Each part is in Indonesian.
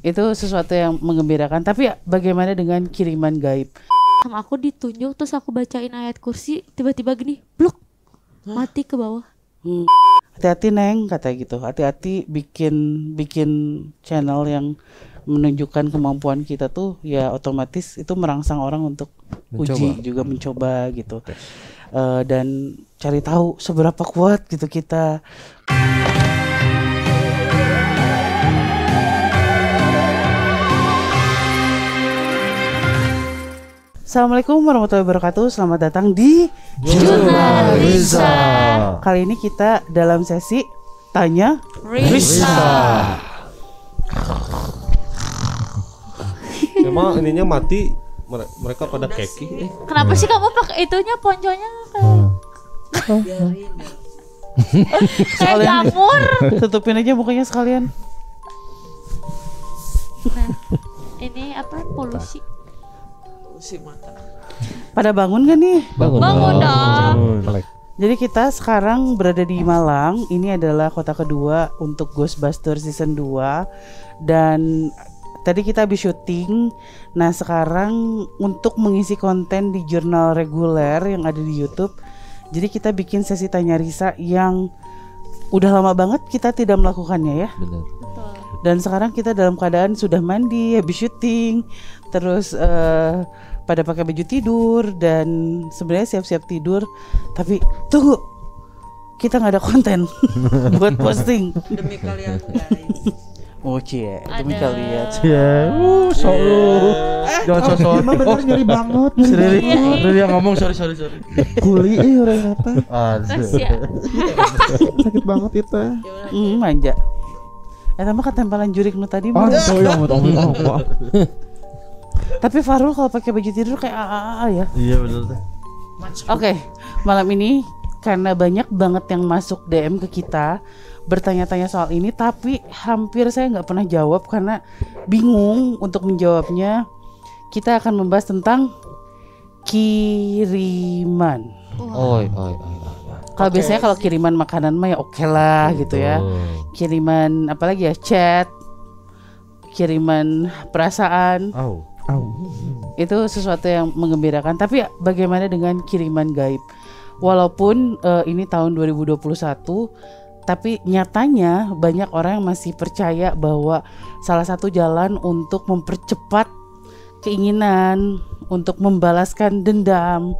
Itu sesuatu yang menggembirakan. Tapi bagaimana dengan kiriman gaib? Sama aku ditunjuk terus aku bacain ayat kursi, tiba-tiba gini, blok, mati ke bawah. Hati-hati Neng, kata gitu. Hati-hati bikin channel yang menunjukkan kemampuan kita tuh, ya otomatis itu merangsang orang untuk uji juga, mencoba gitu. Dan cari tahu seberapa kuat gitu kita. Assalamualaikum warahmatullahi wabarakatuh. Selamat datang di Jurnalisa. Kali ini kita dalam sesi Tanya Risa. Emang ininya mati, mereka pada keki. Kenapa sih kamu pakai itunya ponconya kayak jamur? Tutupin aja mukanya sekalian. Nah, ini apa, polusi mata. Pada bangun gak nih? Bangun dong. Jadi kita sekarang berada di Malang. Ini adalah kota kedua untuk Ghostbusters season 2. Dan tadi kita habis syuting. Nah sekarang untuk mengisi konten di jurnal reguler yang ada di YouTube, jadi kita bikin sesi Tanya Risa yang udah lama banget kita tidak melakukannya ya. Benar. Dan sekarang kita dalam keadaan sudah mandi, habis syuting, terus pada pakai baju tidur dan sebenarnya siap-siap tidur. Tapi tunggu, kita nggak ada konten buat posting. Demi kalian guys. Oh cie, demi kalian. Jangan sosok. Emang bener nyeri banget. Dia ngomong sorry. Kuli orang apa? Sakit banget itu. Manja. Tambah ketempelan jurik nu tadi mah. Tapi Farul kalau pakai baju tidur kayak AAA ya. Iya benar teh. Oke, malam ini karena banyak banget yang masuk DM ke kita bertanya-tanya soal ini, tapi hampir saya nggak pernah jawab karena bingung untuk menjawabnya. Kita akan membahas tentang kiriman. Kalau biasanya kalau kiriman makanan mah ya oke lah gitu ya. Kiriman apalagi ya, chat, kiriman perasaan. Itu sesuatu yang menggembirakan. Tapi bagaimana dengan kiriman gaib? Walaupun ini tahun 2021, tapi nyatanya banyak orang yang masih percaya bahwa salah satu jalan untuk mempercepat keinginan, untuk membalaskan dendam,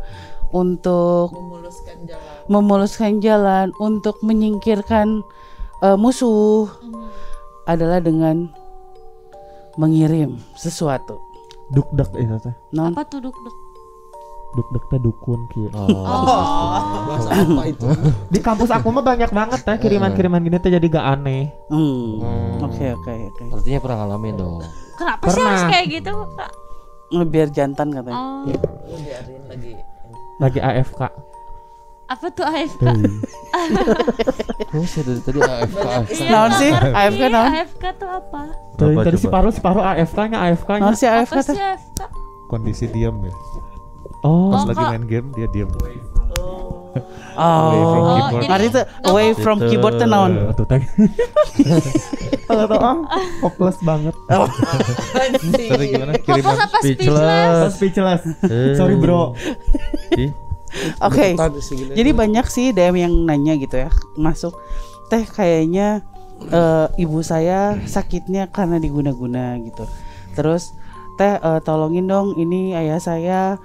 untuk memuluskan jalan, untuk menyingkirkan musuh adalah dengan mengirim sesuatu. Duk-duk itu teh. Apa tuh duk-duk? Duk-duk teh dukun kieu. Bahasa apa itu? Di kampus aku mah banyak banget teh kiriman-kiriman gini teh, jadi gak aneh. Oke. Artinya pernah ngalamin dong. Kenapa sih harus kayak gitu, Kak? Biar jantan katanya. Biarin Lagi AFK. Apa tuh AFK? Oh, saya tadi AFK. Naon sih? AFK naon? AFK tuh apa? Tadi si Paru AFK-nya. Naon sih AFK Apa teh? sih AFK? Kondisi diam ya. Oh, Pas lagi main game dia diam. Mari itu away from keyboard teh naon? tuh teh. Kalau hopeless banget. Tadi gimana? Kiriman Fokus apa speechless? Speechless. Sorry bro. Oke. Jadi banyak sih DM yang nanya gitu ya, masuk, teh kayaknya ibu saya sakitnya karena diguna-guna gitu. Terus teh tolongin dong, ini ayah saya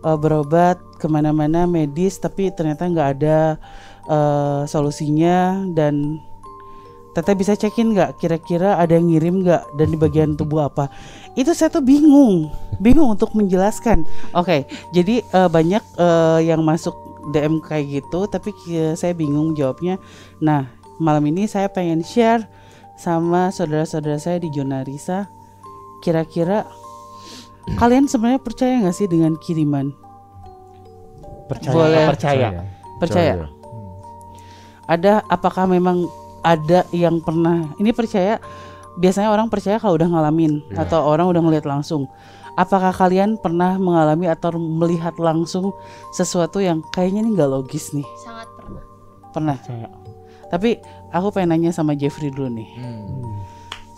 berobat kemana-mana medis tapi ternyata nggak ada solusinya, dan teteh bisa cekin nggak kira-kira ada yang ngirim nggak dan di bagian tubuh apa. Itu saya tuh bingung untuk menjelaskan. Oke, jadi banyak yang masuk DM kayak gitu, tapi saya bingung jawabnya. Nah malam ini saya pengen share sama saudara-saudara saya di Jurnalisa. Kira-kira kalian sebenarnya percaya nggak sih dengan kiriman? Percaya. Ada, apakah memang ada yang pernah ini percaya? Biasanya orang percaya kalau udah ngalamin atau orang udah ngeliat langsung. Apakah kalian pernah mengalami atau melihat langsung sesuatu yang kayaknya ini nggak logis nih? Sangat pernah. Pernah. Tapi aku pengen nanya sama Jeffrey dulu nih.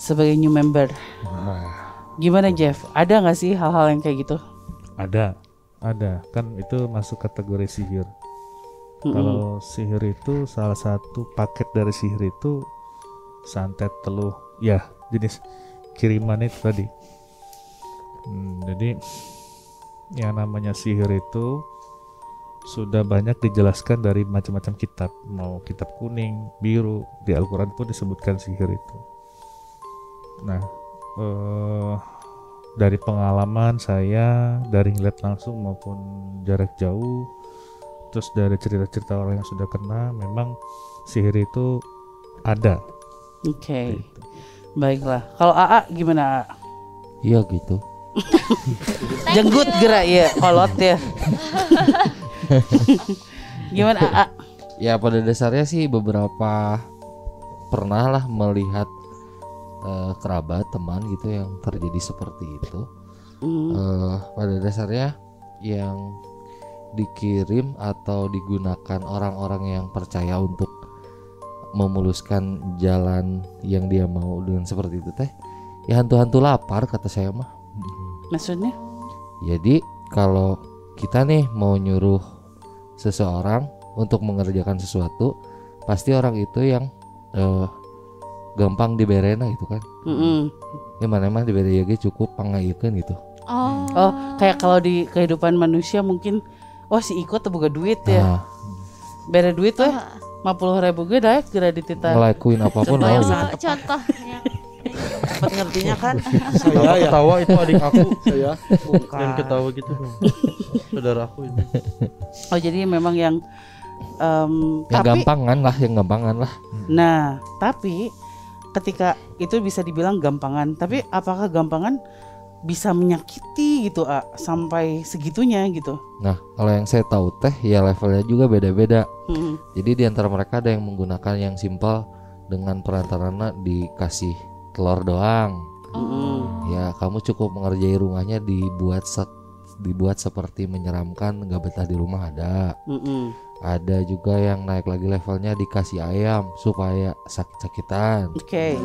sebagai new member. Gimana Jeff? Ada nggak sih hal-hal yang kayak gitu? Ada kan itu masuk kategori sihir. Kalau sihir itu salah satu paket dari sihir itu santet teluh, ya jenis kiriman itu tadi. Jadi yang namanya sihir itu sudah banyak dijelaskan dari macam-macam kitab, mau kitab kuning, biru, di Al-Quran pun disebutkan sihir itu. Nah, dari pengalaman saya, dari ngeliat langsung maupun jarak jauh, terus dari cerita-cerita orang yang sudah kena, memang sihir itu ada. Oke. Baiklah. Kalau AA gimana AA? Iya gitu. Jenggut gerak ya, kolot ya. Gimana AA? Ya pada dasarnya sih beberapa pernah lah melihat kerabat teman gitu yang terjadi seperti itu. Pada dasarnya yang dikirim atau digunakan orang-orang yang percaya untuk memuluskan jalan yang dia mau dengan seperti itu teh, ya hantu-hantu lapar kata saya mah. Maksudnya? Jadi kalau kita nih mau nyuruh seseorang untuk mengerjakan sesuatu, pasti orang itu yang gampang diberena gitu kan. Gimana emang diberi ya cukup pangaikeun gitu. Oh, kayak kalau di kehidupan manusia mungkin, wah si Iko tuh boga duit ya. Bere duit weh 50.000 ge daek geura dititah. Ngelakuin apapun mau gitu. Contoh yang Dapat ngertinya kan? Saya ya. Ketawa itu adik aku. Saya Yang ketawa gitu. Saudara aku itu. Oh jadi memang yang Yang gampangan lah. Nah, tapi ketika itu bisa dibilang gampangan, tapi apakah gampangan bisa menyakiti gitu sampai segitunya gitu? Nah, kalau yang saya tahu teh ya levelnya juga beda-beda. Jadi di antara mereka ada yang menggunakan yang simpel dengan perantarana dikasih telur doang. Ya, kamu cukup mengerjai rumahnya dibuat seperti menyeramkan, nggak betah di rumah ada. Ada juga yang naik lagi levelnya dikasih ayam supaya sakit-sakitan. Oke.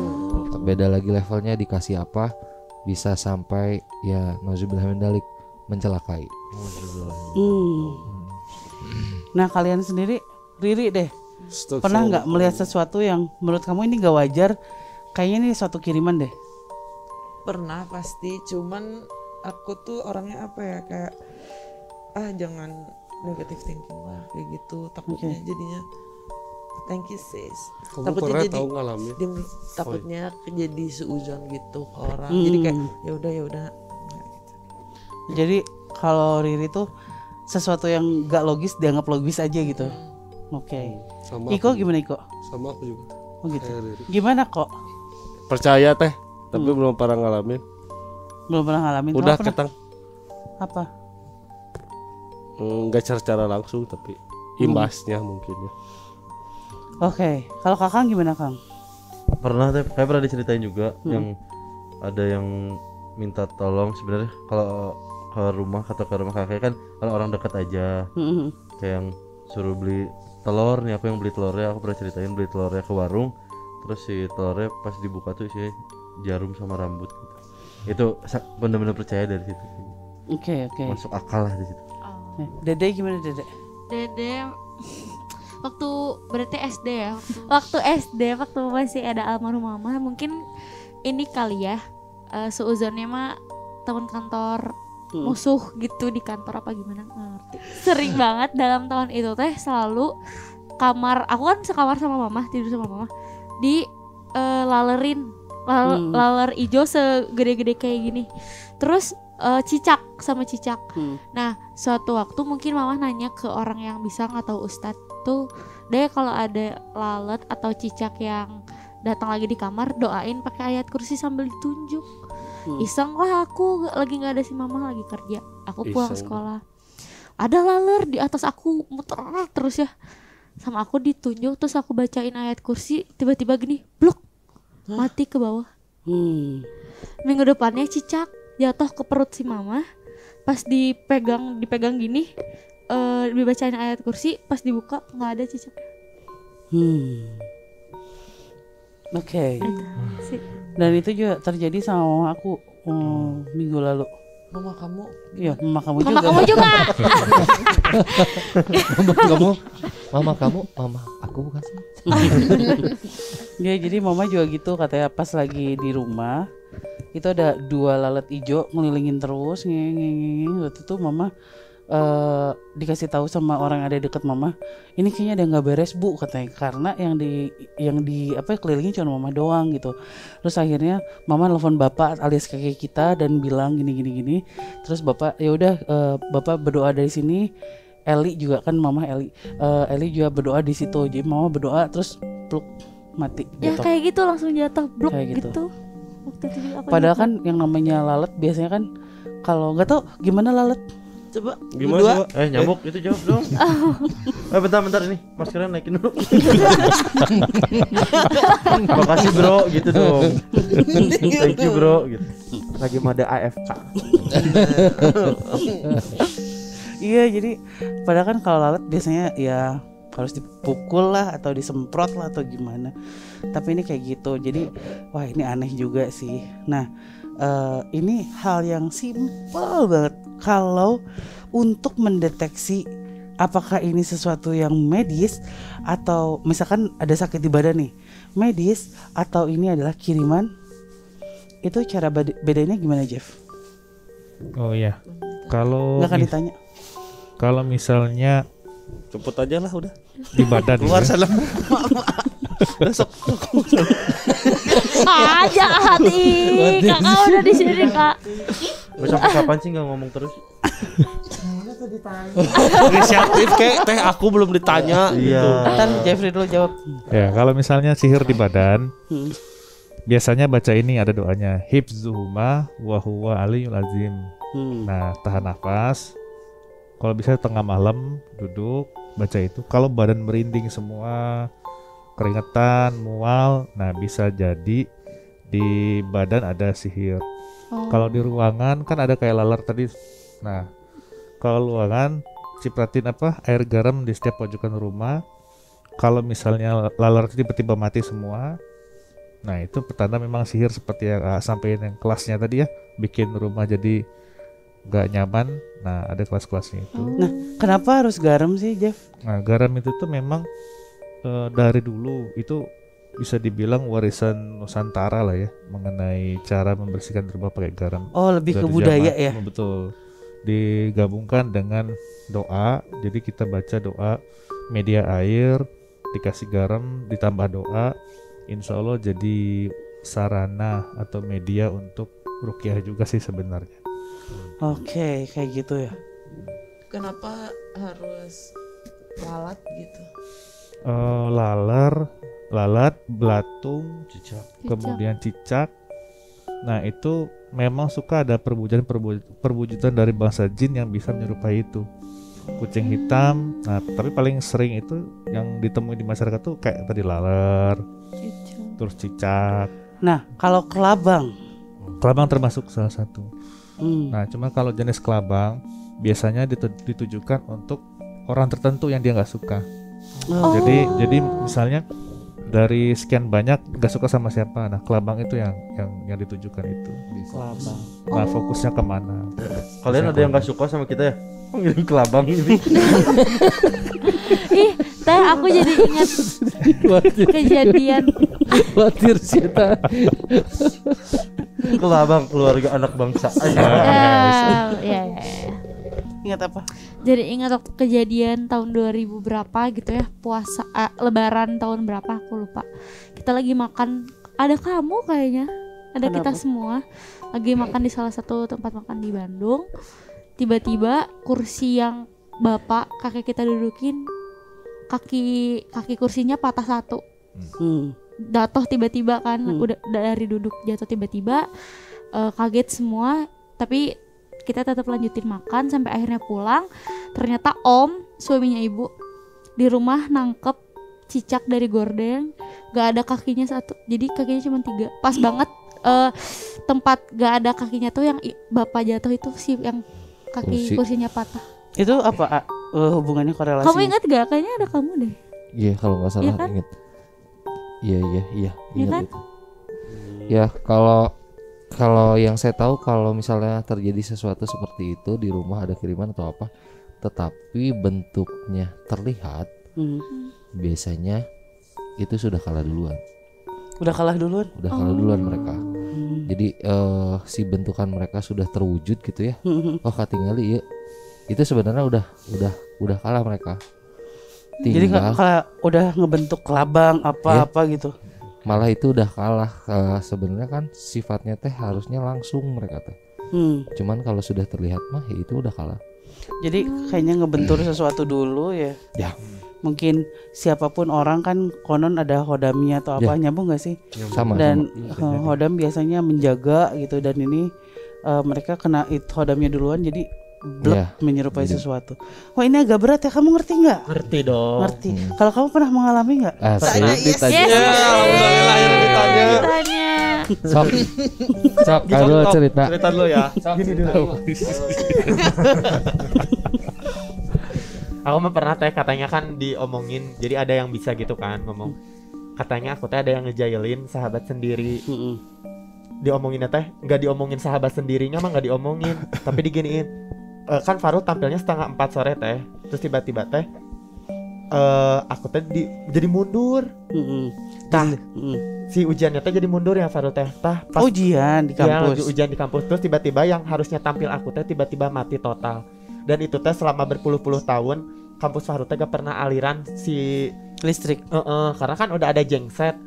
Beda lagi levelnya dikasih apa bisa sampai ya nauzubillah min dzalik mencelakai. Nah kalian sendiri, Riri deh, pernah nggak melihat sesuatu yang menurut kamu ini nggak wajar? Kayaknya ini suatu kiriman deh. Pernah pasti, cuman aku tuh orangnya apa ya, kayak jangan negative thinking lah kayak gitu, takutnya jadinya thank you sis. Kamu pernah tahu ngalamin? Takutnya jadi seuzon gitu ke orang. Jadi kayak ya udah. Jadi kalau Riri tuh sesuatu yang gak logis dianggap logis aja gitu. Oke. Sama Iko aku gimana Iko? Sama aku juga. Oh gitu. Kayak Riri. Gimana kok? Percaya teh, tapi belum pernah ngalamin. Belum pernah ngalamin. Udah Kamu pernah? ketang. Apa? Enggak secara langsung tapi imbasnya mungkin ya. Oke. Kalau Kakang gimana Kang? Pernah deh, saya pernah diceritain juga yang ada yang minta tolong sebenarnya kalau ke rumah atau ke rumah kakek kan kalau orang dekat aja. Kayak yang suruh beli telur nih, aku yang beli telurnya, aku pernah ceritain beli telurnya ke warung, terus si telurnya pas dibuka tuh isinya jarum sama rambut gitu. Itu benar-benar percaya dari situ. Oke. Masuk akal lah di situ. Dede gimana Dede? Dede waktu berarti SD ya. Waktu SD waktu masih ada almarhum mama, mungkin ini kali ya seuzonnya mah teman kantor musuh gitu di kantor apa gimana nggak ngerti. Sering banget dalam tahun itu teh selalu kamar aku kan sekamar sama mama, tidur sama mama di lalerin laler ijo segede-gede kayak gini. Terus cicak. Nah suatu waktu mungkin mama nanya ke orang yang bisa nggak tahu ustadz tuh, deh kalau ada lalat atau cicak yang datang lagi di kamar doain pakai ayat kursi sambil ditunjuk. Iseng lah aku lagi nggak ada si mama lagi kerja, aku pulang sekolah ada laler di atas aku muter terus ya, sama aku ditunjuk terus aku bacain ayat kursi, tiba-tiba gini blok mati ke bawah. Minggu depannya cicak jatuh ke perut si mama, pas dipegang gini dibacain ayat kursi, pas dibuka nggak ada cicak. Oke. Dan itu juga terjadi sama mama aku minggu lalu. Mama kamu? Iya, mama kamu Mama juga. kamu juga. Mama aku bukan sih. Ya, jadi mama juga gitu katanya pas lagi di rumah itu ada 2 lalat hijau ngelilingin terus ngeng. Waktu itu mama dikasih tahu sama orang yang ada deket mama, ini kayaknya ada nggak beres bu katanya, karena yang di kelilingin cuma mama doang gitu. Terus akhirnya mama nelfon bapak alias kakek kita dan bilang gini. Terus bapak ya udah bapak berdoa dari sini. Eli juga kan mama Eli juga berdoa di situ. Jadi mama berdoa terus pluk mati Ya gitu. kayak gitu langsung jatuh blok Kayak gitu. gitu. Waktu itu juga aku Padahal ingat. kan yang namanya lalat biasanya kan kalau nggak tahu gimana lalat. Coba Gimana berdua. sih, Pak? Nyamuk itu jawab dong. Bentar ini maskernya naikin dulu. Makasih bro gitu dong. Thank you bro gitu. Lagi mode AFK. Iya, jadi padahal kan kalau lalat biasanya ya harus dipukul lah atau disemprot lah atau gimana. Tapi ini kayak gitu. Jadi wah ini aneh juga sih. Nah, ini hal yang simpel banget kalau untuk mendeteksi apakah ini sesuatu yang medis atau misalkan ada sakit di badan nih, medis atau ini adalah kiriman. Itu cara bedanya gimana, Jeff? Oh iya. Kalau Nggak akan ditanya. kalau misalnya Cepet aja lah udah. di badan Keluar ya, sana. Besok. jahat ih. Kakak udah di sini, Kak. Besok kapan sih nggak ngomong terus? Inisiatif kayak teh aku belum ditanya. Iya. Ntar Jeffrey dulu jawab. ya kalau misalnya sihir di badan, Hmm. biasanya baca ini ada doanya hifzuhuma wa huwa aliyul azim. Nah, tahan nafas. Kalau bisa tengah malam duduk baca itu. Kalau badan merinding semua, keringetan, mual, nah bisa jadi di badan ada sihir. Oh. Kalau di ruangan kan ada kayak laler tadi. Nah, kalau ruangan cipratin air garam di setiap pojokan rumah. Kalau misalnya laler tiba-tiba mati semua, nah itu pertanda memang sihir seperti yang sampaikan yang kelasnya tadi ya, bikin rumah jadi gak nyaman. Nah, ada kelas-kelasnya itu. Nah, kenapa harus garam sih, Jeff? Nah, garam itu tuh memang dari dulu itu bisa dibilang warisan Nusantara lah ya, mengenai cara membersihkan rumah pakai garam. Oh, lebih ke Dari budaya zaman- ya. Betul. Digabungkan dengan doa. Jadi kita baca doa, media air, dikasih garam, ditambah doa. Insya Allah jadi sarana atau media untuk ruqyah juga sih sebenarnya. Oke, kayak gitu ya. Kenapa harus lalat gitu? Lalat, belatung, Cicak. kemudian cicak. Nah itu memang suka ada perwujudan dari bangsa jin yang bisa menyerupai itu. Kucing hitam. Nah tapi paling sering itu yang ditemui di masyarakat tuh kayak tadi laler, terus cicak. Nah, kalau kelabang. Kelabang termasuk salah satu. Hmm. Nah cuma kalau jenis kelabang biasanya ditujukan untuk orang tertentu yang dia nggak suka. Oh. Jadi misalnya dari sekian banyak gak suka sama siapa, nah kelabang itu yang ditujukan itu. Kelabang. Nah fokusnya kemana? Kalian ada yang nggak suka sama kita ya? Ngirim kelabang ini. Ih, teh aku jadi ingat kejadian. Khawatir sih ta. Kelabang keluarga anak bangsa. Ya. Ingat apa? Jadi ingat waktu kejadian tahun 2000 berapa gitu ya, puasa lebaran tahun berapa aku lupa. Kita lagi makan, ada kamu kayaknya, ada kita Kenapa? semua lagi makan di salah satu tempat makan di Bandung. Tiba-tiba kursi yang bapak kakek kita dudukin, kaki kursinya patah satu. Jatuh tiba-tiba kan, udah dari duduk jatuh tiba-tiba, kaget semua. Tapi kita tetap lanjutin makan sampai akhirnya pulang. Ternyata om suaminya ibu di rumah nangkep cicak dari gorden, gak ada kakinya satu, jadi kakinya cuma 3. Pas banget tempat gak ada kakinya tuh yang bapak jatuh itu sih yang kaki kursinya patah. Itu apa hubungannya korelasinya? Kamu ingat gak? Kayaknya ada kamu deh. Iya kalau nggak salah Iya kan? inget. Iya Iya ingat kan? itu. Ya kalau yang saya tahu kalau misalnya terjadi sesuatu seperti itu di rumah ada kiriman atau apa, tetapi bentuknya terlihat, biasanya itu sudah kalah duluan. Udah kalah duluan. Udah kalah duluan mereka. Jadi si bentukan mereka sudah terwujud gitu ya. Oh katingali ya. Itu sebenarnya udah kalah mereka. Jadi kalau udah ngebentuk kelabang apa-apa gitu. Malah itu udah kalah. Sebenarnya kan sifatnya teh harusnya langsung mereka teh. Cuman kalau sudah terlihat mah ya itu udah kalah. Jadi kayaknya ngebentur sesuatu dulu ya. Ya. Mungkin siapapun orang kan konon ada hodamnya atau apa, nyambung gak sih? Sama. Dan hodam biasanya menjaga gitu, dan ini mereka kena hodamnya duluan jadi menyerupai sesuatu. Wah ini agak berat ya, kamu ngerti nggak? Ngerti dong. Ngerti. Kalau kamu pernah mengalami nggak? Ditanya. Alhamdulillah akhirnya ditanya. Sok kalau cerita. Cerita dulu ya. Gini dulu. Aku mah pernah teh, katanya kan diomongin, jadi ada yang bisa gitu kan ngomong. Katanya aku teh ada yang ngejailin sahabat sendiri. Diomongin teh, nggak diomongin sahabat sendirinya mah nggak diomongin, tapi diginiin. Kan Farul tampilnya 3:30 sore teh, terus tiba-tiba teh aku teh jadi mundur. Si ujiannya teh jadi mundur ya Farul teh. Pas ujian di kampus. Ya, ujian di kampus, terus tiba-tiba yang harusnya tampil aku teh tiba-tiba mati total. Dan itu teh selama berpuluh-puluh tahun kampus Farul teh gak pernah aliran si listrik. Karena kan udah ada genset.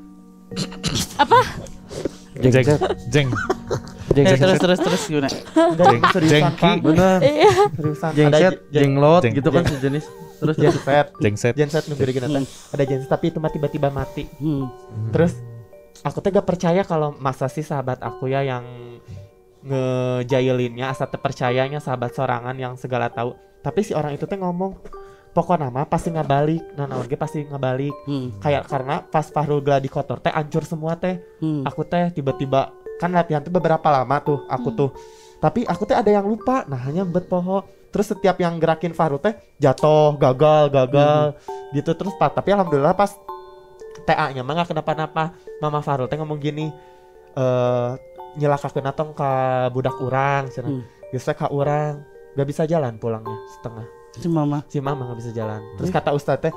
Apa? Jeng. Terus gimana? Seriusan Pak. Benar. Seriusan. Genset, jenglot Jeng- gitu kan sejenis. Terus genset nunggu gini teh. Ada genset tapi itu mah tiba-tiba mati. Terus aku teh gak percaya kalau masa sih sahabat aku ya yang ngejailinnya asa terpercayanya sahabat sorangan yang segala tahu. Tapi si orang itu teh ngomong pokoknya mah pasti ngabalik. Nah ge pasti ngabalik. Kayak karena pas Farul gladi kotor teh hancur semua teh. Aku teh tiba-tiba kan latihan tuh beberapa lama tuh aku tuh. Tapi aku teh ada yang lupa. Nah hanya bet poho. Terus setiap yang gerakin Farul teh jatuh, gagal gitu terus pas. Tapi alhamdulillah pas TA-nya mah gak kenapa-napa. Mama Farul teh ngomong gini, nyelakakeun atong ka budak urang cenah. Geus ka urang gak bisa jalan pulangnya setengah. Si mama gak bisa jalan. Terus kata ustaz teh,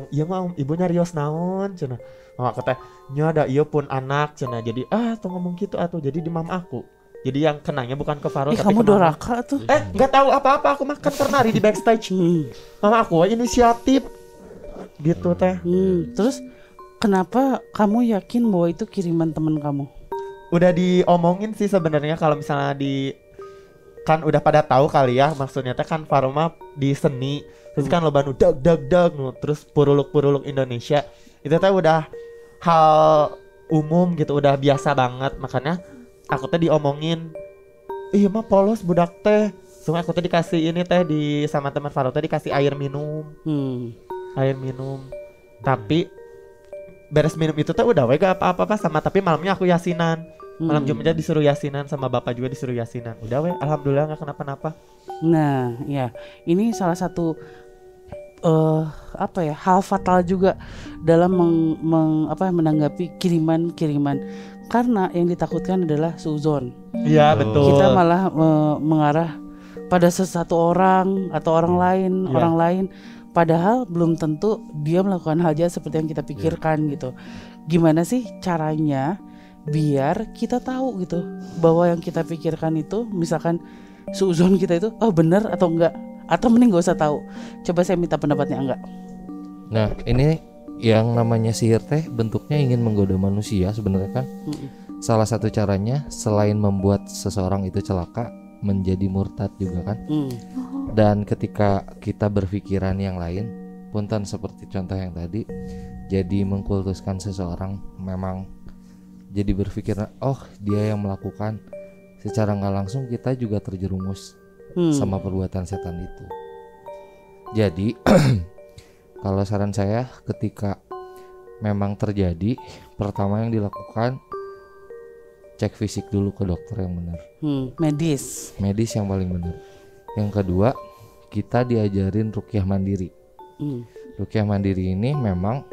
iya mah ibunya rios naon cenah. Mama kata, nya ada ieu pun anak cenah. Jadi tuh ngomong gitu atuh. Jadi di mama aku. Jadi yang kenanya bukan ke Farul tapi kamu ke mama. doraka tuh. Gak tahu apa-apa, aku makan pernari di backstage. Mama aku inisiatif gitu teh. Terus kenapa kamu yakin bahwa itu kiriman teman kamu? Udah diomongin sih sebenarnya kalau misalnya kan udah pada tahu kali ya, maksudnya teh kan Faruma di seni terus kan loba nu dag terus puruluk Indonesia itu teh udah hal umum gitu, udah biasa banget. Makanya aku teh diomongin, iya mah polos budak teh. Semua aku teh dikasih ini teh sama teman Farul teh dikasih air minum. Tapi beres minum itu teh udah gak apa-apa sama, tapi malamnya aku yasinan. Malam Jumatnya disuruh yasinan sama bapak juga disuruh yasinan. Udah alhamdulillah gak kenapa-napa. Nah, ya. Ini salah satu hal fatal juga dalam menanggapi kiriman-kiriman. Karena yang ditakutkan adalah suzon. Iya, betul. Kita malah mengarah pada sesuatu orang atau orang lain, padahal belum tentu dia melakukan hal jahat seperti yang kita pikirkan gitu. Gimana sih caranya biar kita tahu gitu bahwa yang kita pikirkan itu, misalkan suzon kita itu benar atau enggak, atau mending gak usah tahu. Coba saya minta pendapatnya enggak. Nah ini yang namanya sihir teh bentuknya ingin menggoda manusia sebenarnya kan. Salah satu caranya selain membuat seseorang itu celaka, menjadi murtad juga kan. Dan ketika kita berpikiran yang lain, punten seperti contoh yang tadi, jadi mengkultuskan seseorang, memang jadi berpikir dia yang melakukan, secara nggak langsung kita juga terjerumus sama perbuatan setan itu. Jadi kalau saran saya, ketika memang terjadi, pertama yang dilakukan cek fisik dulu ke dokter yang benar. Medis yang paling benar. Yang kedua, kita diajarin ruqyah mandiri. Ruqyah mandiri ini memang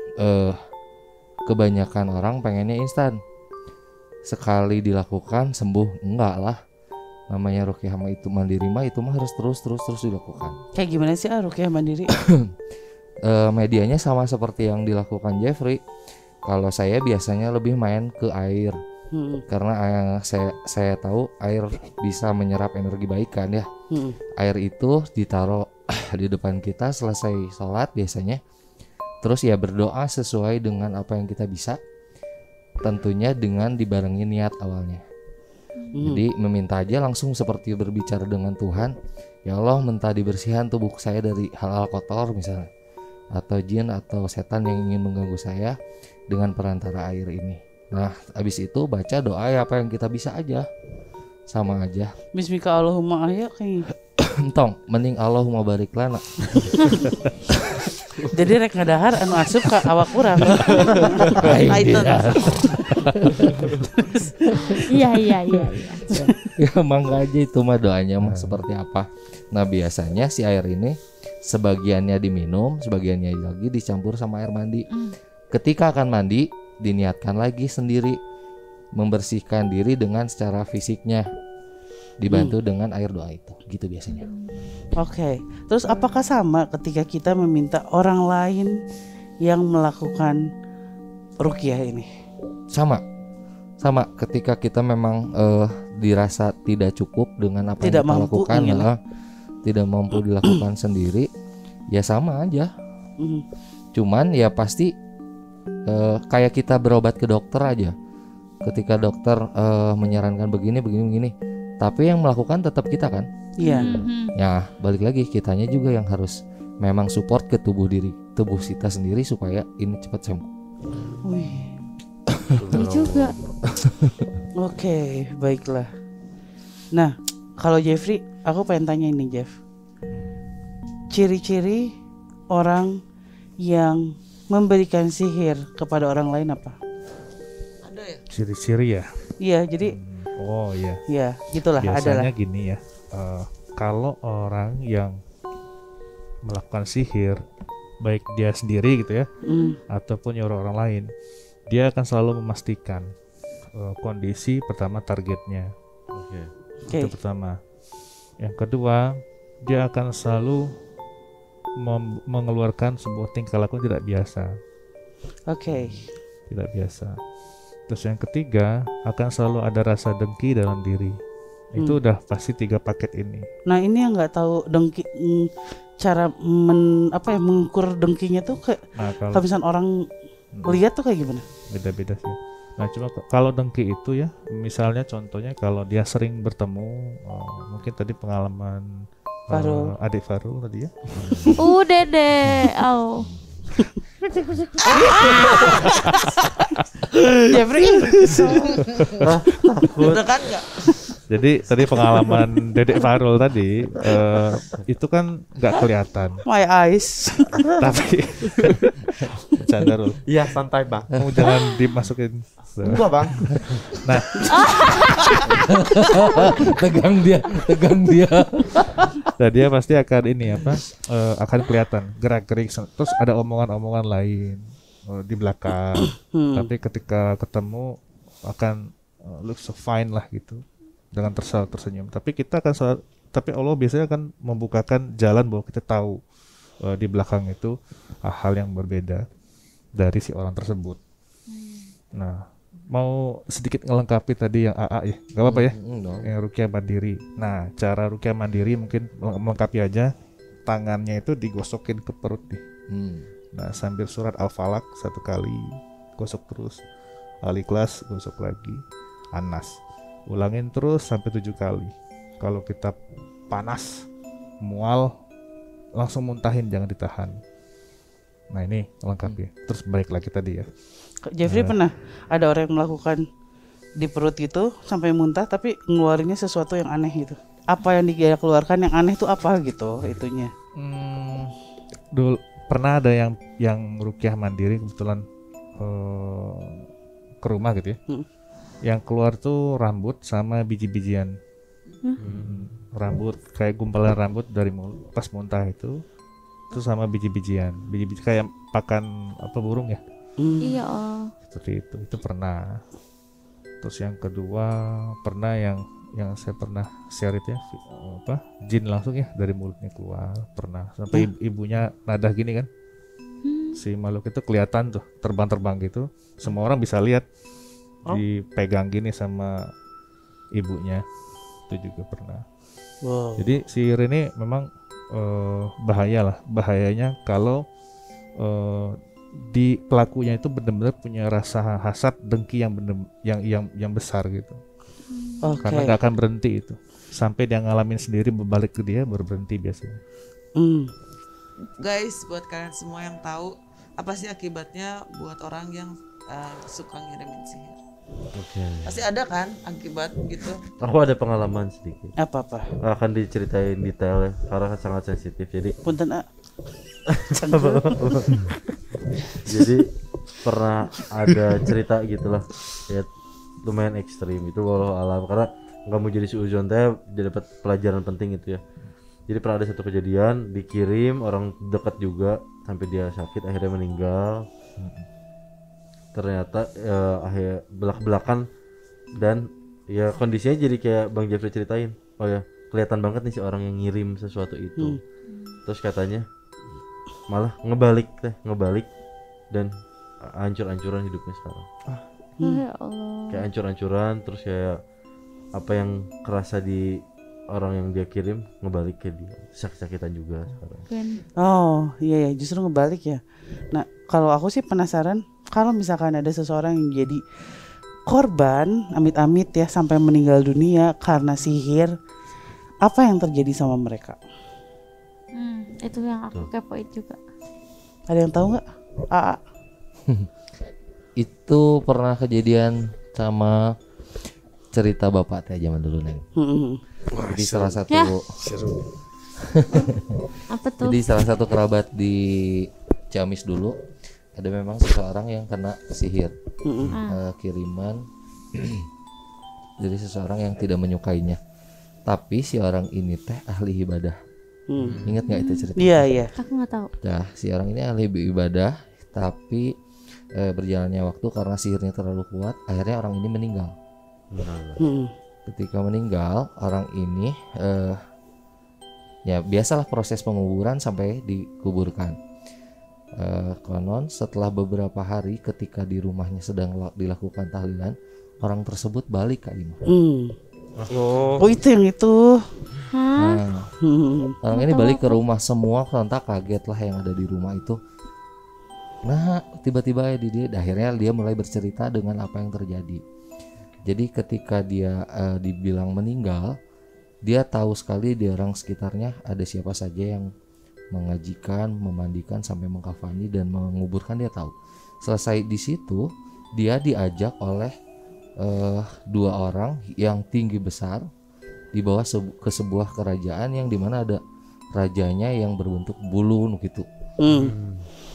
kebanyakan orang pengennya instan. sekali dilakukan sembuh, enggak lah. Namanya ruqyah itu mandiri mah itu mah harus terus dilakukan. Kayak gimana sih ruqyah mandiri? Medianya sama seperti yang dilakukan Jeffrey. Kalau saya biasanya lebih main ke air. Karena saya tahu air bisa menyerap energi baik kan ya. Air itu ditaruh di depan kita selesai sholat biasanya. Terus ya berdoa sesuai dengan apa yang kita bisa. Tentunya dengan dibarengi niat awalnya. Jadi meminta aja langsung seperti berbicara dengan Tuhan. Ya Allah, minta dibersihkan tubuh saya dari hal-hal kotor misalnya, atau jin atau setan yang ingin mengganggu saya dengan perantara air ini. Nah, habis itu baca doa ya apa yang kita bisa aja. Sama aja. Bismika Allahumma ayo kayak Entong, mending Allahumma barik lana. Jadi rek ngadahar anu asup ka awak urang. Iya. Ya mangga aja itu mah doanya mah seperti apa. Nah, biasanya si air ini sebagiannya diminum, sebagiannya lagi dicampur sama air mandi. Ketika akan mandi, diniatkan lagi sendiri membersihkan diri dengan secara fisiknya, dibantu dengan air doa itu, gitu biasanya. Oke. Terus apakah sama ketika kita meminta orang lain yang melakukan ruqyah ini? Sama ketika kita memang dirasa tidak cukup dengan apa Tidak yang kita mampu, lakukan, iya. tidak mampu dilakukan sendiri, ya sama aja. Cuman ya pasti kayak kita berobat ke dokter aja. Ketika dokter menyarankan begini, tapi yang melakukan tetap kita kan. Iya. Ya balik lagi kitanya juga yang harus memang support ke tubuh kita sendiri supaya ini cepat sembuh. Wih. Iya juga. Oke, baiklah. Nah, kalau Jeffrey, aku pengen tanya ini Jeff. Ciri-ciri orang yang memberikan sihir kepada orang lain apa? Ada ya? Ciri-ciri ya. Iya, jadi Oh iya. ya gitulah Biasanya adalah. gini ya. Kalau orang yang melakukan sihir, baik dia sendiri gitu ya, ataupun nyuruh orang lain, dia akan selalu memastikan kondisi pertama targetnya. Oke. Itu pertama. Yang kedua, dia akan selalu mengeluarkan sebuah tingkah laku tidak biasa. Oke. Tidak biasa. Terus yang ketiga, akan selalu ada rasa dengki dalam diri. Itu udah pasti 3 paket ini. Nah, ini yang nggak tahu dengki cara mengukur dengkinya tuh kayak Nah, kalau misalnya orang lihat tuh kayak gimana? beda-beda sih. Nah, cuma kalau dengki itu ya, misalnya contohnya kalau dia sering bertemu, mungkin tadi pengalaman Farul. adik Farul tadi ya. Dede. Oh. Jeffrey. Udah kan enggak? Jadi tadi pengalaman Dedek Farul tadi itu kan nggak kelihatan, My eyes. tapi bercanda Rul. Iya, santai bang. Kamu jangan dimasukin. Enggak bang. Nah, tegang dia. nah dia pasti akan ini akan kelihatan gerak-gerik, terus ada omongan-omongan lain di belakang. Tapi ketika ketemu akan look so fine lah gitu, dengan tersenyum. Tapi kita akan tapi Allah biasanya akan membukakan jalan bahwa kita tahu di belakang itu hal yang berbeda dari si orang tersebut. Nah, mau sedikit ngelengkapi tadi yang AA ya, nggak apa-apa ya, yang ruqyah mandiri. Nah, cara ruqyah mandiri mungkin melengkapi aja, tangannya itu digosokin ke perut nih. Nah, sambil surat Al-Falaq 1 kali, gosok terus, Al-Ikhlas gosok lagi, An-Nas, ulangin terus sampai 7 kali. Kalau kita panas, mual, langsung muntahin, jangan ditahan. Nah, ini lengkapi. Terus balik lagi tadi ya. Jeffrey pernah ada orang yang melakukan di perut gitu sampai muntah tapi ngeluarinnya sesuatu yang aneh gitu. Apa yang dia keluarkan yang aneh tuh apa gitu itunya? Dulu pernah ada yang ruqyah mandiri kebetulan ke rumah gitu ya. Yang keluar tuh rambut sama biji-bijian. Rambut kayak gumpalan rambut dari mulut pas muntah itu sama biji-bijian. Biji-biji kayak pakan burung ya. Iya. Seperti itu pernah. Terus yang kedua pernah yang saya pernah share itu ya, jin langsung ya dari mulutnya keluar, pernah sampai ibunya nadah gini kan, si makhluk itu kelihatan tuh terbang-terbang gitu, semua orang bisa lihat, dipegang gini sama ibunya, itu juga pernah. Wow. Jadi sihir ini memang bahayanya kalau di pelakunya itu benar-benar punya rasa hasad, dengki yang besar gitu. Karena gak akan berhenti itu sampai dia ngalamin sendiri, berbalik ke dia baru berhenti biasanya. Guys, buat kalian semua yang tahu apa sih akibatnya buat orang yang suka ngirimin sihir. Pasti ada kan akibat gitu. Aku ada pengalaman sedikit. Apa? Nggak akan diceritain detail ya karena sangat sensitif. Jadi Punten jadi pernah ada cerita gitulah ya, lumayan ekstrim itu walau alam, karena nggak mau jadi suuzon teh, dia dapat pelajaran penting itu ya. Jadi pernah ada satu kejadian dikirim orang dekat juga sampai dia sakit akhirnya meninggal. Ternyata akhir belak-belakan dan ya kondisinya jadi kayak Bang Jeffrey ceritain. Oh ya, kelihatan banget nih si orang yang ngirim sesuatu itu. Terus katanya malah ngebalik dan hancur-hancuran hidupnya sekarang. Ya Allah. Kayak hancur-hancuran, terus kayak apa yang kerasa di orang yang dia kirim ngebalik ke dia, sakit-sakitan juga sekarang. Oh iya ya, justru ngebalik ya. Nah kalau aku sih penasaran, kalau misalkan ada seseorang yang jadi korban amit-amit ya sampai meninggal dunia karena sihir, apa yang terjadi sama mereka? Itu yang aku kepoin juga. Ada yang tahu nggak? Itu pernah kejadian sama cerita bapak teh zaman dulu Neng. Jadi salah satu Apa tuh? Jadi salah satu kerabat di Ciamis dulu ada memang seseorang yang kena sihir kiriman dari seseorang yang tidak menyukainya. Tapi si orang ini teh ahli ibadah. Ingat nggak itu cerita? Iya. Aku nggak tahu. Nah, si orang ini ahli ibadah, tapi berjalannya waktu karena sihirnya terlalu kuat, akhirnya orang ini meninggal. Ketika meninggal, orang ini ya biasalah proses penguburan sampai dikuburkan. Konon setelah beberapa hari ketika di rumahnya sedang dilakukan tahlilan, orang tersebut balik ke imam. Oh itu yang itu. Nah, orang ini balik ke rumah, semua kontak kaget lah yang ada di rumah itu. Nah tiba-tiba akhirnya dia mulai bercerita dengan apa yang terjadi. Jadi ketika dia dibilang meninggal, dia tahu sekali di orang sekitarnya ada siapa saja yang mengajikan, memandikan sampai mengkafani dan menguburkan, dia tahu. Selesai di situ dia diajak oleh dua orang yang tinggi besar dibawa ke sebuah kerajaan yang dimana ada rajanya yang berbentuk bulu gitu.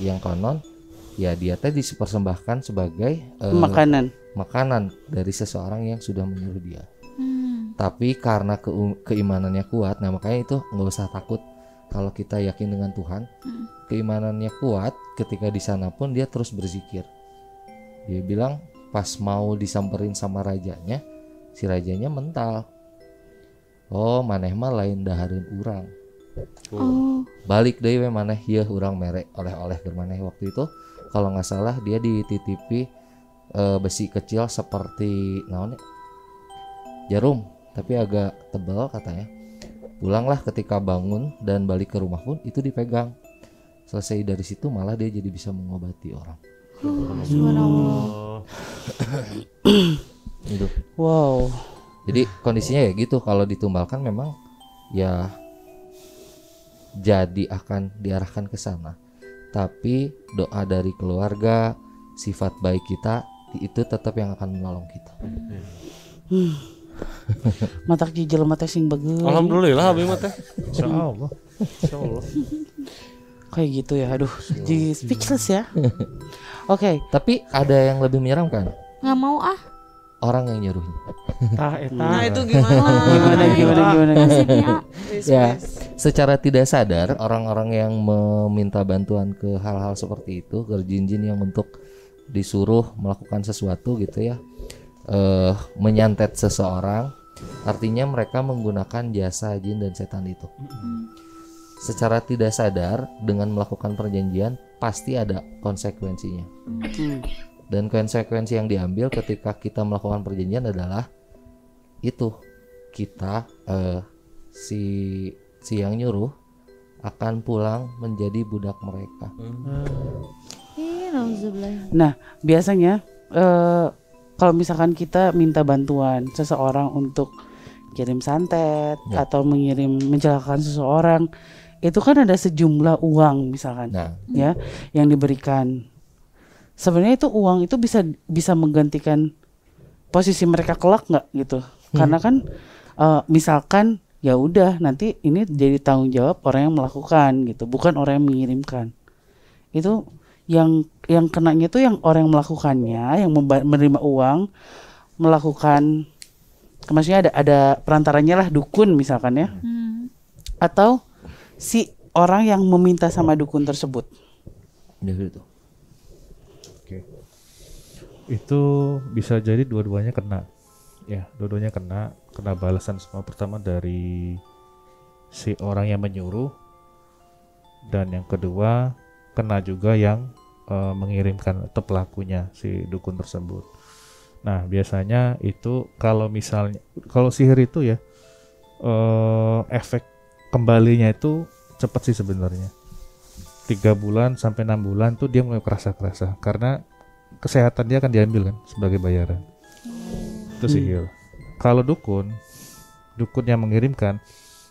Yang konon ya dia teh dipersembahkan sebagai makanan dari seseorang yang sudah menyuruh dia. Tapi karena keimanannya kuat, nah makanya itu nggak usah takut kalau kita yakin dengan Tuhan. Keimanannya kuat, ketika di sana pun dia terus berzikir. Dia bilang pas mau disamperin sama rajanya, si rajanya mental. Oh maneh mah lain dahareun urang. Balik deui we maneh ieu urang mere oleh-oleh ke maneh. Waktu itu kalau nggak salah dia dititipi besi kecil seperti naon jarum tapi agak tebal katanya. Pulanglah ketika bangun dan balik ke rumah pun itu dipegang. Selesai dari situ malah dia jadi bisa mengobati orang. Gitu. Wow. Jadi kondisinya ya gitu, kalau ditumbalkan memang ya jadi akan diarahkan ke sana. Tapi doa dari keluarga, sifat baik kita itu tetap yang akan menolong kita. Matak jijil mata sing bagus. Alhamdulillah abi mah teh. Insyaallah. Kayak gitu ya. Aduh, jadi speechless ya. Oke. Tapi ada yang lebih menyeramkan. Nggak mau ah. Orang yang nyuruhnya. Nah itu gimana? Nasibnya. Ya, secara tidak sadar orang-orang yang meminta bantuan ke hal-hal seperti itu, ke jin-jin yang untuk disuruh melakukan sesuatu gitu ya, menyantet seseorang, artinya mereka menggunakan jasa jin dan setan itu. Secara tidak sadar dengan melakukan perjanjian pasti ada konsekuensinya. Dan konsekuensi yang diambil ketika kita melakukan perjanjian adalah itu, kita si yang nyuruh akan pulang menjadi budak mereka. Nah, biasanya kalau misalkan kita minta bantuan seseorang untuk kirim santet atau mencelakakan seseorang, itu kan ada sejumlah uang misalkan, ya, yang diberikan. Sebenarnya itu uang itu bisa menggantikan posisi mereka kelak nggak gitu? Karena kan misalkan ya udah nanti ini jadi tanggung jawab orang yang melakukan gitu, bukan orang yang mengirimkan. Itu yang kenanya itu yang orang yang melakukannya, yang menerima uang, melakukan, maksudnya ada perantaranya lah, dukun misalkan ya, atau si orang yang meminta sama dukun tersebut. Gitu. Oke. Itu bisa jadi dua-duanya kena. Ya, dua-duanya kena balasan semua. Pertama dari si orang yang menyuruh, dan yang kedua kena juga yang mengirimkan atau pelakunya, si dukun tersebut. Nah, biasanya itu kalau sihir itu ya efek kembalinya itu cepat sih sebenarnya. 3 bulan sampai 6 bulan tuh dia mulai kerasa karena kesehatan dia akan diambil kan sebagai bayaran. Itu sihir. Kalau dukun yang mengirimkan,